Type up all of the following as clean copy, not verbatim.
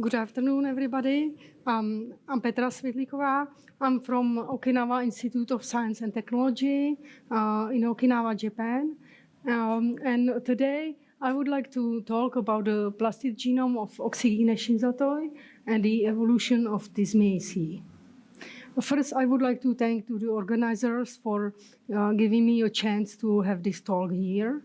Good afternoon, everybody. I'm Petra Svetlikova. I'm from Okinawa Institute of Science and Technology in Okinawa, Japan. And today I would like to talk about the plastid genome of Oxygyne shinzatoi and the evolution of Thismiaceae. First, I would like to thank the organizers for giving me a chance to have this talk here.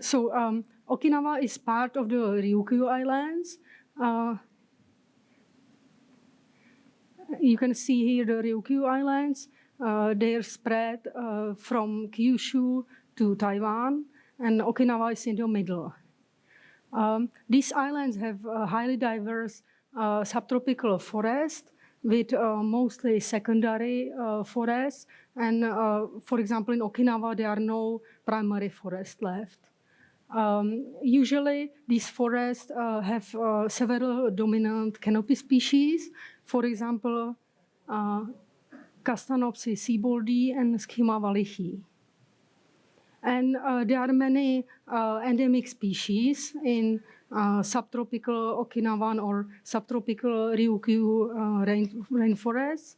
So Okinawa is part of the Ryukyu Islands. You can see here the Ryukyu Islands. They are spread from Kyushu to Taiwan, and Okinawa is in the middle. These islands have a highly diverse subtropical forest with mostly secondary forests. And for example, in Okinawa, there are no primary forests left. Usually, these forests have several dominant canopy species. For example, Castanopsis sieboldii and Schima wallichii. And there are many endemic species in subtropical Okinawan or subtropical Ryukyu rainforests.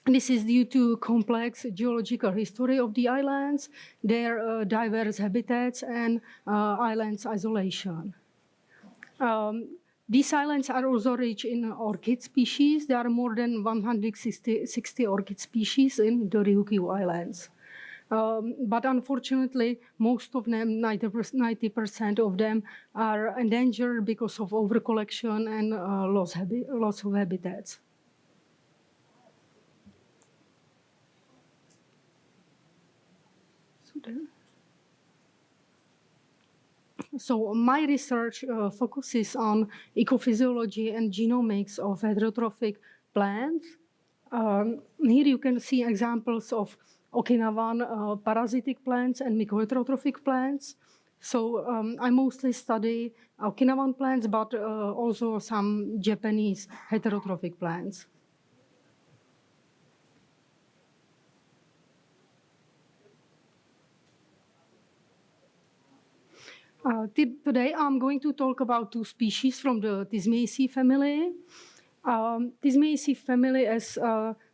This is due to complex geological history of the islands, their diverse habitats, and islands isolation. These islands are also rich in orchid species. There are more than 160 orchid species in the Ryukyu Islands. But unfortunately, most of them, 90% of them, are endangered because of overcollection and loss of habitats. So my research focuses on ecophysiology and genomics of heterotrophic plants. Here you can see examples of Okinawan parasitic plants and mycoheterotrophic plants. So I mostly study Okinawan plants, but also some Japanese heterotrophic plants. Today I'm going to talk about two species from the Thismiaceae family. Thismiaceae family, as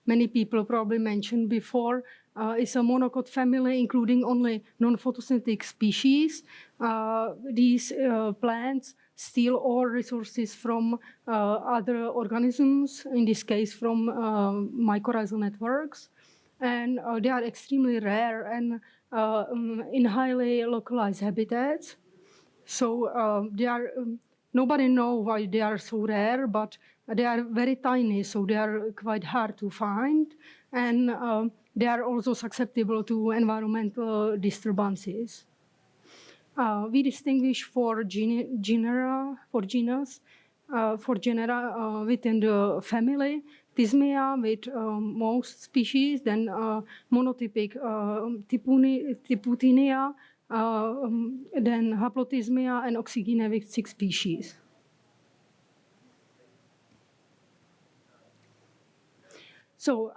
many people probably mentioned before, is a monocot family including only non-photosynthetic species. These plants steal all resources from other organisms, in this case from mycorrhizal networks. And they are extremely rare and in highly localized habitats. So they are, nobody knows why they are so rare, but they are very tiny, so they are quite hard to find. And they are also susceptible to environmental disturbances. We distinguish for genera within the family. Thismia with most species, then monotypic Tiputinia, then Haplothismia and Oxygyne with 6 species. So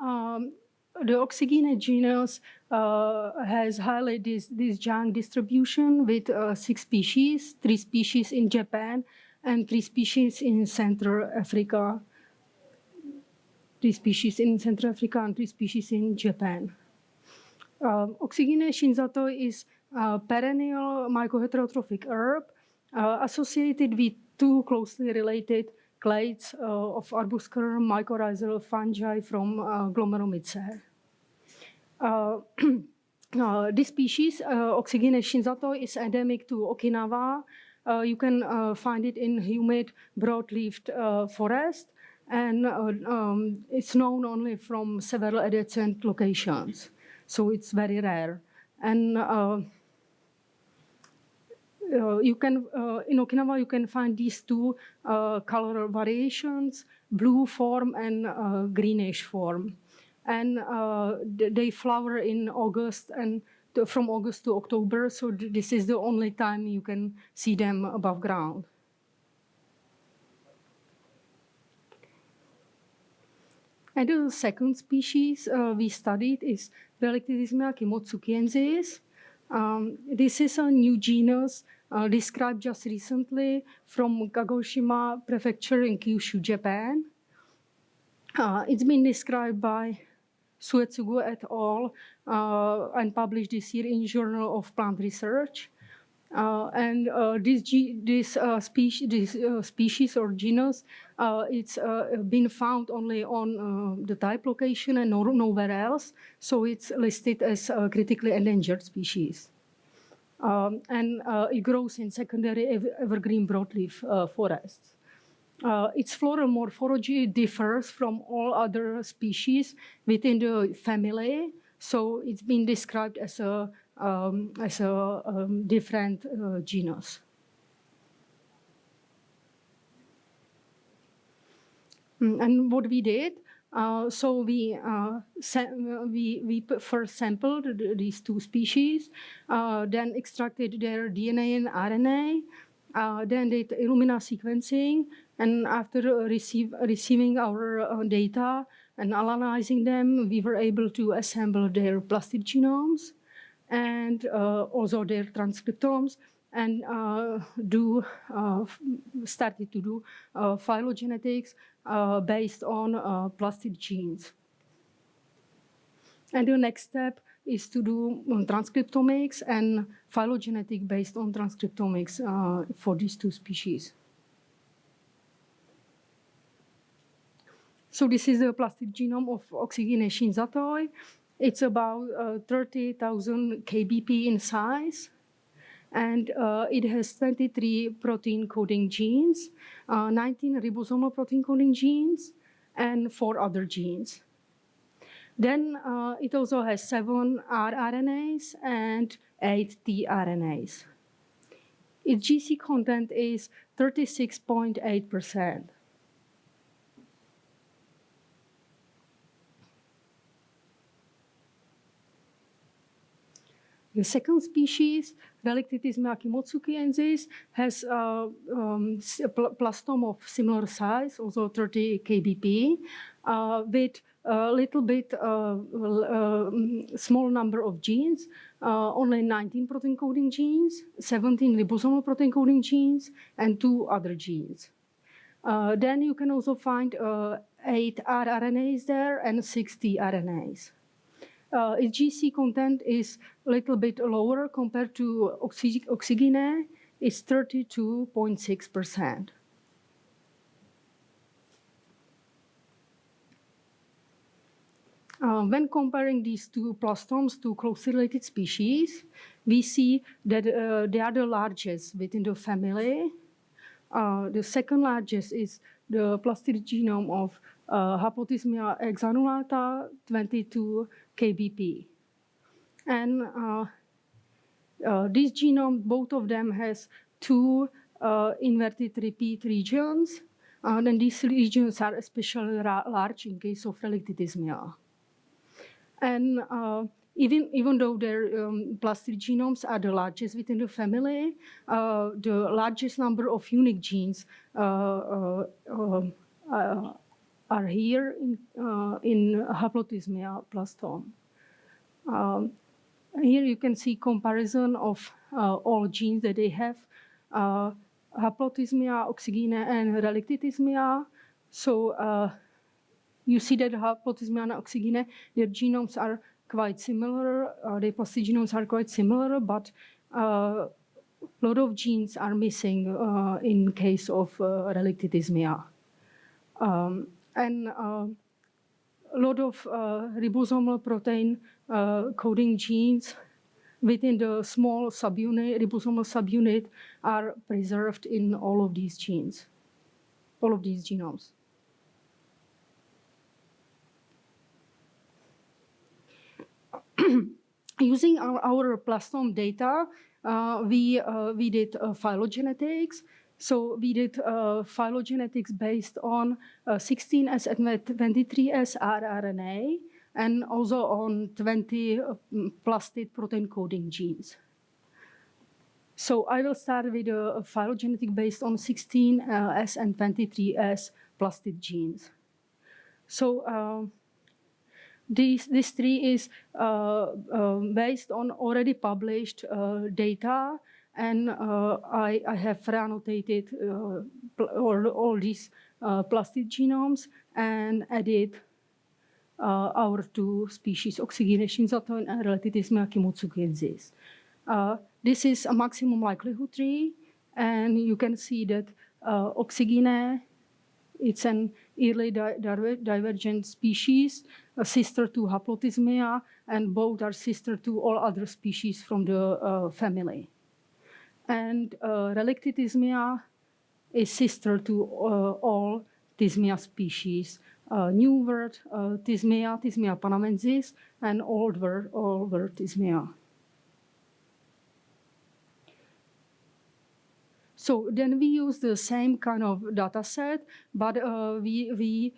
the Oxygyne genus has highly disjunct distribution with 6 species, 3 species in Japan and 3 species in Central Africa. 3 species in Central Africa and 3 species in Japan. Oxygyne shinzatoi is a perennial mycoheterotrophic herb associated with 2 closely related clades of arbuscular mycorrhizal fungi from Glomeromyceae. This species, Oxygyne shinzatoi, is endemic to Okinawa. You can find it in humid, broad-leaved forest, and it's known only from several adjacent locations. So it's very rare. And you can, in Okinawa, you can find these 2 color variations, blue form and greenish form. And they flower in August and from August to October. So this is the only time you can see them above ground. And the second species we studied is Thismia kimotsukiensis. This is a new genus described just recently from Kagoshima Prefecture in Kyushu, Japan. It's been described by Suetsugu et al. And published this year in Journal of Plant Research. This species or genus, it's been found only on the type location and nowhere else. So it's listed as a critically endangered species. It grows in secondary evergreen broadleaf forests. Its floral morphology differs from all other species within the family. So it's been described as a different genus. And what we did, so we first sampled these two species, then extracted their DNA and RNA, then did Illumina sequencing, and after receiving our data and analyzing them, we were able to assemble their plastid genomes and also their transcriptomes, and started to do phylogenetics based on plastid genes. And the next step is to do transcriptomics and phylogenetic based on transcriptomics for these two species. So this is the plastid genome of Oxygyne shinzatoi. It's about 30,000 kbp in size. And it has 23 protein coding genes, 19 ribosomal protein coding genes, and 4 other genes. Then it also has 7 rRNAs and 8 tRNAs. Its GC content is 36.8%. The second species, Thismia kimotsukiensis, has a plastome of similar size, also 30 kbp, with a little bit small number of genes, only 19 protein coding genes, 17 ribosomal protein coding genes, and 2 other genes. Then you can also find 8 rRNAs there and 60 RNAs. Its GC content is a little bit lower compared to Oxygyne. It's 32.6%. When comparing these two plastomes to closely related species, we see that they are the largest within the family. The second largest is the plastid genome of Haplothismia exanulata, 22 kbp. And this genome, both of them has 2 inverted repeat regions. And these regions are especially large in case of Thismia. And even though their plastid genomes are the largest within the family, the largest number of unique genes are here in Haplothismia plastome. Here you can see comparison of all genes that they have, Haplothismia, Oxygyne, and Thismia. So you see that Haplothismia and Oxygyne, their genomes are quite similar, their plastid genomes are quite similar, but a lot of genes are missing in case of Thismia. And a lot of ribosomal protein coding genes within the small subunit, ribosomal subunit, are preserved in all of these genes, all of these genomes. Using our plastome data, we did phylogenetics. So we did phylogenetics based on 16S and 23S rRNA, and also on 20 plastid protein coding genes. So I will start with a phylogenetic based on 16S and 23S plastid genes. So this tree is based on already published data, and I have annotated all these plastid genomes and added our two species, Oxygyne shinzatoi and related Thismia kimotsukensis. This is a maximum likelihood tree, and you can see that Oxygyne, it's an early divergent species, a sister to Haplothismia, and both are sister to all other species from the family. And relicted Thismia is sister to all Thismia species. New word Thismia panamensis, and old word Thismia. So then we use the same kind of data set, but we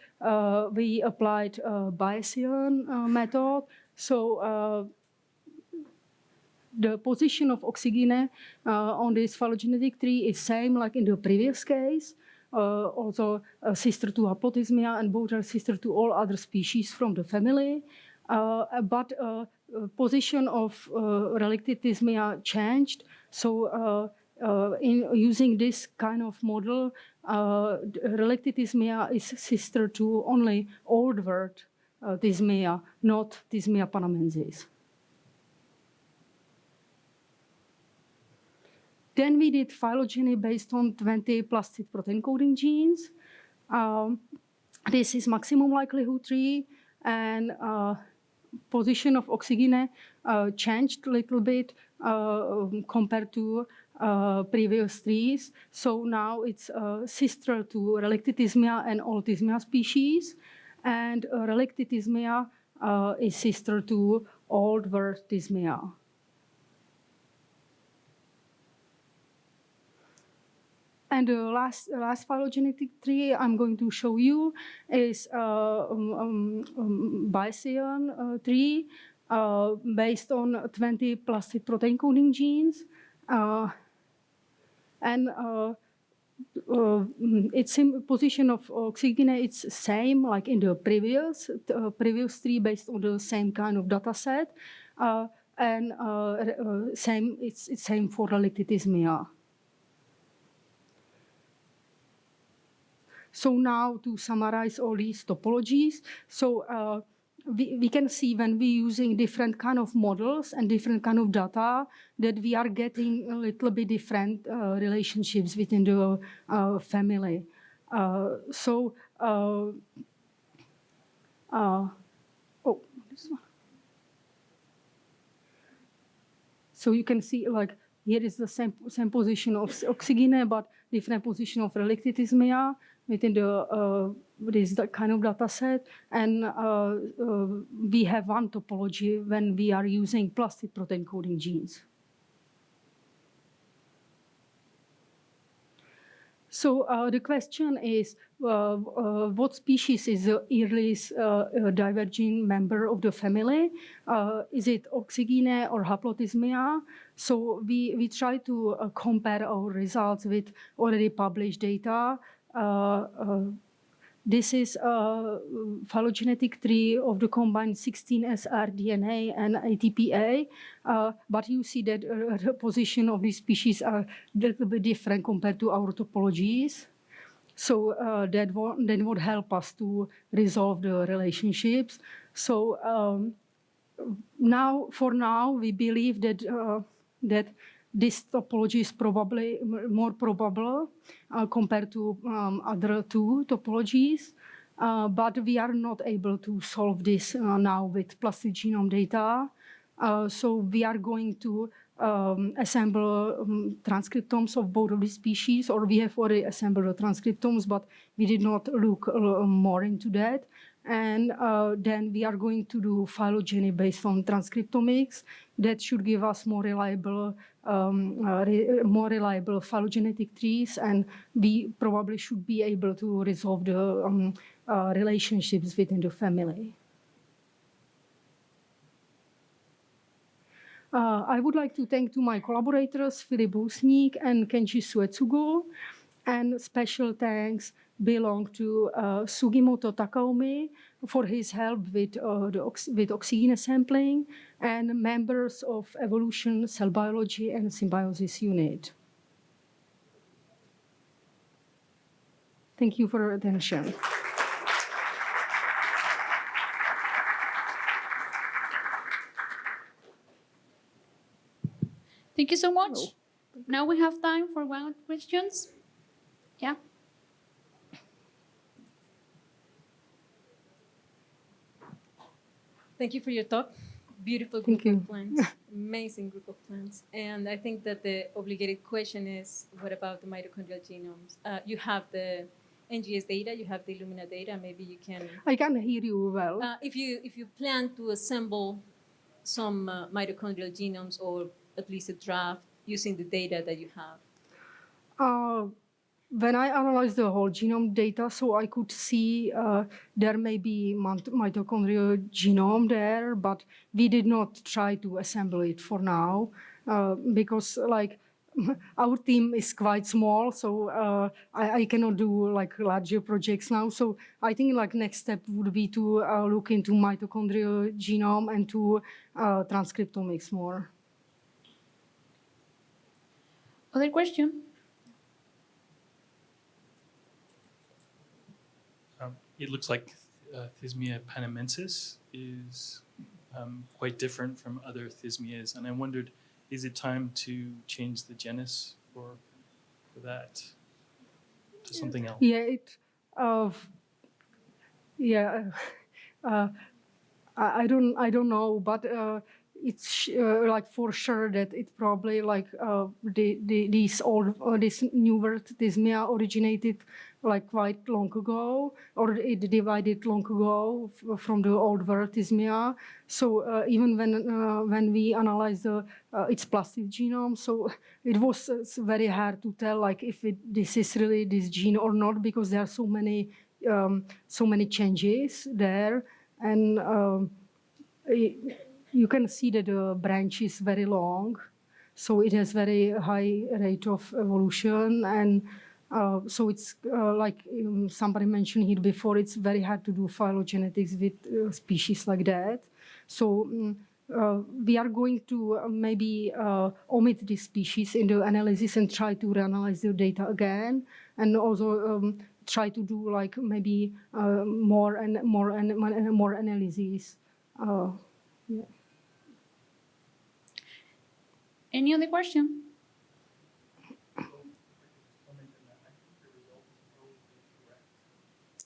applied Bayesian method. So the position of Oxygyne on this phylogenetic tree is same like in the previous case. Also sister to Haplothismia, and both are sister to all other species from the family. But position of relicted Thismia changed. So in using this kind of model, relicted Thismia is sister to only old word Thismia, not Thismia panamensis. Then we did phylogeny based on 20 plastid protein coding genes. This is maximum likelihood tree, and position of Oxygyne changed a little bit compared to previous trees. So now it's sister to relicted Thismia and all Thismia species, and relicted Thismia is sister to old word Thismia. And the last phylogenetic tree I'm going to show you is Bayesian tree based on 20 plastid protein coding genes. And its position of Oxygyne, it's same like in the previous tree based on the same kind of data set. And it's same for relicted Thismia. So now to summarize all these topologies, so we can see when we're using different kind of models and different kind of data that we are getting a little bit different relationships within the family. Oh, this one. So you can see like here is the same position of Oxygyne, but different position of relicted Thismia within this kind of data set. And we have one topology when we are using plastid protein coding genes. So the question is, what species is the earliest diverging member of the family? Is it Oxygyne or Haplothismia? So we try to compare our results with already published data. This is a phylogenetic tree of the combined 16S rDNA and ATPA, but you see that the position of these species are a little bit different compared to our topologies. So that would help us to resolve the relationships. So for now, we believe that that this topology is probably more probable compared to other two topologies, but we are not able to solve this now with plastid genome data. So we are going to assemble transcriptomes of both of these species, or we have already assembled the transcriptomes, but we did not look more into that. And then we are going to do phylogeny based on transcriptomics. That should give us more reliable phylogenetic trees, and we probably should be able to resolve the relationships within the family. I would like to thank to my collaborators, Filip Husnik and Kenji Suetsugu, and special thanks belong to Sugimoto Takaomi for his help with Oxygyne sampling, and members of Evolution, Cell Biology, and Symbiosis Unit. Thank you for your attention. Thank you so much. Now we have time for one questions. Yeah. Thank you for your talk. Beautiful group of plants. Amazing group of plants. And I think that the obligated question is, what about the mitochondrial genomes? You have the NGS data, you have the Illumina data. Maybe you can. I can hear you well. If you plan to assemble some mitochondrial genomes, or at least a draft, using the data that you have. When I analyzed the whole genome data, so I could see there may be mitochondrial genome there, but we did not try to assemble it for now because like our team is quite small, so I cannot do like larger projects now. So I think like next step would be to look into mitochondrial genome and to transcriptomics more. Other question? It looks like Thismia panamensis is quite different from other Thismias, and I wondered, is it time to change the genus for that to something else? I don't know, but it's like for sure that it probably like this newer Thismia originated like quite long ago, or it divided long ago from the old world Thismia. So even when we analyzed its plastid genome, so it was very hard to tell like if this is really this gene or not, because there are so many changes there, and you can see that the branch is very long, so it has very high rate of evolution, and so it's like somebody mentioned here before, it's very hard to do phylogenetics with species like that. So we are going to maybe omit this species in the analysis and try to reanalyze the data again, and also try to do like maybe more analyses. Yeah. Any other question?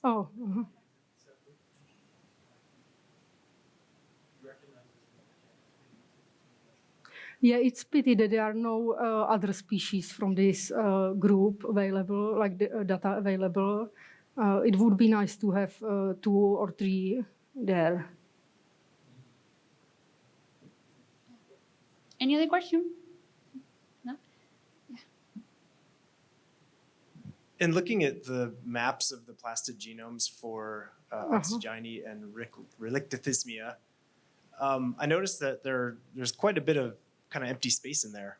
Oh. Yeah, it's pity that there are no other species from this group available, like the data available. It would be nice to have 2 or 3 there. Any other question? No? Yeah. In looking at the maps of the plastid genomes for Oxygyne and Thismia, I noticed that there's quite a bit of kind of empty space in there.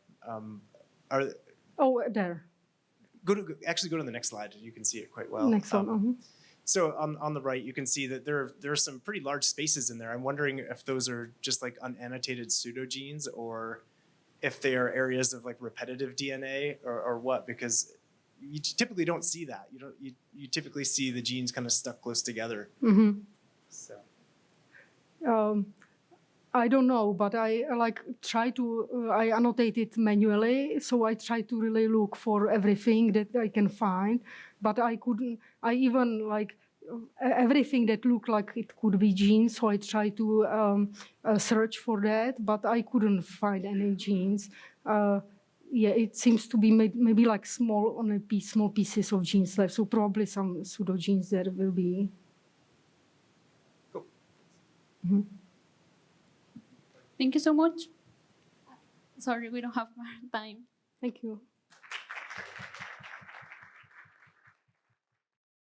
There. Actually, go to the next slide, and you can see it quite well. Next one. So on the right, you can see that there are some pretty large spaces in there. I'm wondering if those are just like unannotated pseudogenes, or if they are areas of like repetitive DNA, or what, because you typically don't see that. You typically see the genes kind of stuck close together. Mm-hmm. So. I don't know, but I I annotate it manually, so I try to really look for everything that I can find, but I even like everything that looked like it could be genes, so I try to search for that, but I couldn't find any genes. Yeah, it seems to be maybe like small pieces of genes left, so probably some pseudogenes there will be. Cool. Mm-hmm. Thank you so much. Sorry, we don't have more time. Thank you.